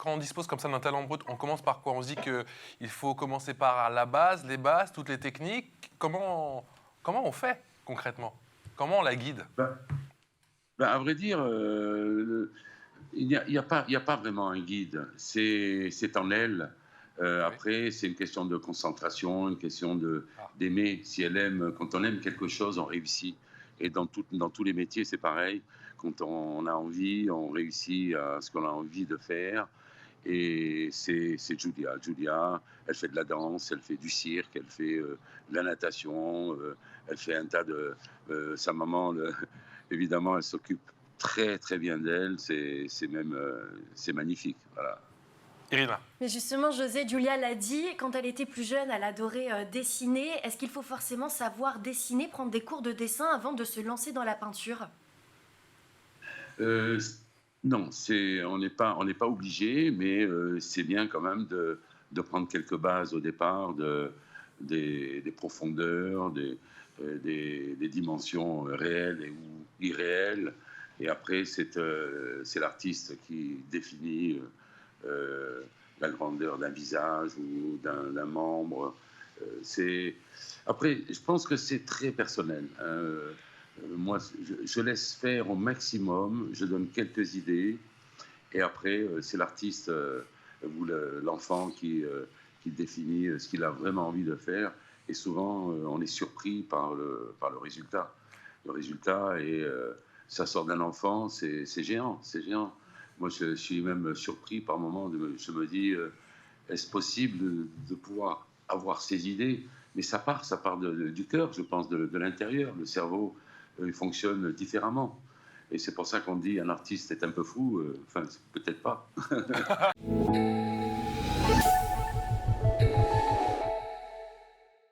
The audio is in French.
quand on dispose comme ça d'un talent brut, on commence par quoi? On se dit qu'il faut commencer par la base, les bases, toutes les techniques. Comment on fait concrètement? Comment on la guide? Ben, à vrai dire, il y a pas vraiment un guide. C'est en elle. Oui. Après, c'est une question de concentration, une question Ah, d'aimer. Si elle aime, quand on aime quelque chose, on réussit. Et dans tous les métiers, c'est pareil. Quand on a envie, on réussit à ce qu'on a envie de faire. Et c'est Julia. Julia, elle fait de la danse, elle fait du cirque, elle fait de la natation, elle fait un tas de... sa maman, évidemment, elle s'occupe très très bien d'elle. C'est même c'est magnifique. Voilà. Irina. Mais justement, José, Julia l'a dit, quand elle était plus jeune, elle adorait dessiner. Est-ce qu'il faut forcément savoir dessiner, prendre des cours de dessin avant de se lancer dans la peinture? Euh, non, on n'est pas obligé, mais c'est bien quand même de prendre quelques bases au départ, des profondeurs, des dimensions réelles et ou irréelles. Et après, c'est l'artiste qui définit euh, la grandeur d'un visage ou d'un membre. C'est Après, je pense que c'est très personnel, hein. Moi, je laisse faire au maximum, je donne quelques idées, et après, c'est l'artiste ou l'enfant qui définit ce qu'il a vraiment envie de faire. Et souvent, on est surpris par le résultat. Le résultat, et ça sort d'un enfant, c'est géant, c'est géant. Moi, je suis même surpris par moments, je me dis, est-ce possible de pouvoir avoir ces idées? Mais ça part du cœur, je pense, de l'intérieur. Le cerveau, il fonctionne différemment. Et c'est pour ça qu'on dit un artiste est un peu fou. Enfin, peut-être pas.